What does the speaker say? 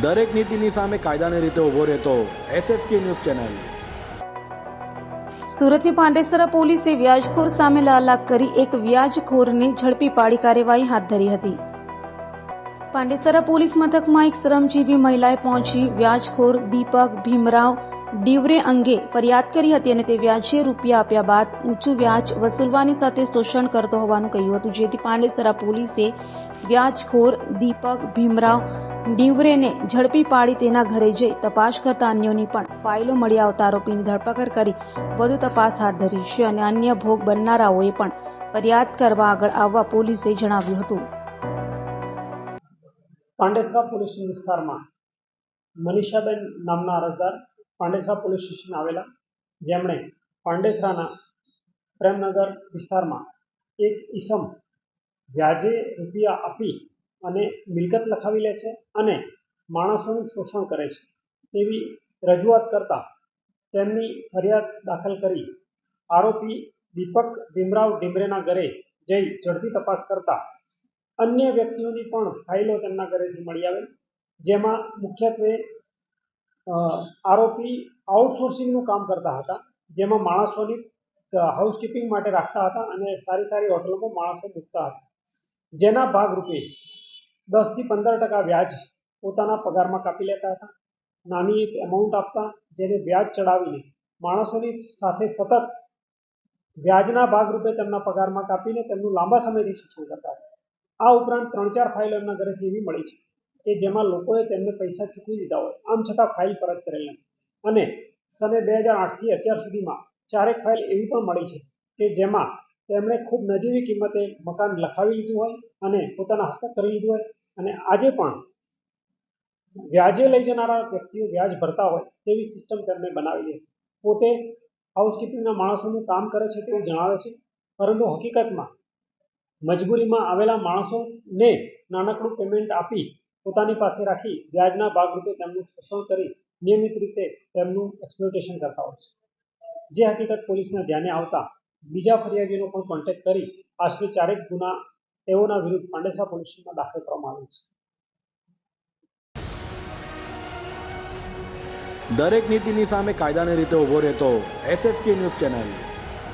દરેક નીતિની સામે કાયદાની રીતે ઊભો રહેતો SSK ન્યૂઝ ચેનલ। સુરતની પાંડેસરા પોલીસે વ્યાજખોર સામે લાલાક કરી એક વ્યાજખોરને ઝડપી પાડી કાર્યવાહી હાથ ધરી હતી। પાંડેસરા પોલીસ મથકમાં એક શ્રમજીવી મહિલાએ પહોંચી વ્યાજખોર દીપક ભીમરાવ ડિવરે અંગે ફરિયાદ કરી હતી અને તે વ્યાજે રૂપિયા આપ્યા બાદ ઊંચું વ્યાજ વસૂલવાની સાથે શોષણ કરતો હોવાનું કહ્યું હતું, જેથી પાંડેસરા પોલીસે વ્યાજખોર દીપક ભીમરાવ ડિવરેને ઝડપી પાડી તેના ઘરે જઈ તપાસ કરતા અન્યોની પણ ફાઇલો મળી આવતા આરોપીની ધરપકડ કરી વધુ તપાસ હાથ ધરી છે અને અન્ય ભોગ બનનારાઓએ પણ ફરિયાદ કરવા આગળ આવવા પોલીસે જણાવ્યું હતું। પાંડેસરા પોલીસ વિસ્તારમાં મનીષાબેન નામના અરજદાર પાંડેસરા પોલીસ સ્ટેશન આવેલા, જેમણે પાંડેસરાના પ્રેમનગર વિસ્તારમાં એક ઈસમ વ્યાજે રૂપિયા આપી અને મિલકત લખાવી લે છે અને માણસોનું શોષણ કરે છે તેવી રજૂઆત કરતા તેમની ફરિયાદ દાખલ કરી આરોપી દીપક ભીમરાવ ડિમરેના ઘરે જઈ ઝડપી તપાસ કરતા અન્ય વ્યક્તિઓની પણ ફાઇલો તેમના ઘરેથી મળી આવેલ, જેમાં મુખ્યત્વે આરોપી આઉટસોર્સિંગનું કામ કરતા હતા, જેમાં માણસોની હાઉસકીપિંગ માટે રાખતા હતા અને સારી સારી હોટલોમાં માણસો મૂકતા હતા, જેના ભાગરૂપે 10 થી 15% વ્યાજ પોતાના પગારમાં કાપી લેતા હતા। નાની એક એમાઉન્ટ આપતા, જેને વ્યાજ ચડાવીને માણસોની સાથે સતત વ્યાજના ભાગરૂપે તેમના પગારમાં કાપીને તેમનું લાંબા સમયથી શોષણ કરતા હતા। આ ઉપરાંત 3-4 ફાઇલો એમના ઘરેથી એવી મળી છે કે જેમાં લોકોએ તેમને પૈસા ચૂકવી દીધા હોય, આમ છતાં ફાઇલ પરત કરેલ નથી અને સને 2008 થી અત્યાર સુધીમાં 4 ફાઇલ એવી પણ મળી છે કે જેમાં તેમણે ખૂબ નજીવી કિંમતે મકાન લખાવી લીધું હોય અને પોતાના હસ્તક કરી લીધું હોય અને આજે પણ વ્યાજે લઈ જનારા વ્યક્તિઓ વ્યાજ ભરતા હોય તેવી સિસ્ટમ તેમણે બનાવી છે। પોતે હાઉસકીપિંગના માણસોનું કામ કરે છે તેવું જણાવે છે, પરંતુ હકીકતમાં મજબૂરીમાં આવેલા માણસોને નાનકડું પેમેન્ટ આપી પોતાની પાસે રાખી વ્યાજના ભાગરૂપે તેમનું શોષણ કરી નિયમિત રીતે તેમનું એક્સપ્લોટેશન કરતા હોય છે, જે હકીકત પોલીસના ધ્યાને આવતા બીજા ફરિયાદીનો પણ કોન્ટેક્ટ કરી આશરે 4 ગુના તેઓના વિરુદ્ધ પાંડેસરા પોલીસ સ્ટેશનમાં દાખલ કરવામાં આવ્યો છે। દરેક નીતિની સામે કાયદાની રીતે ઊભો રહેતો SSK ન્યૂઝ ચેનલ।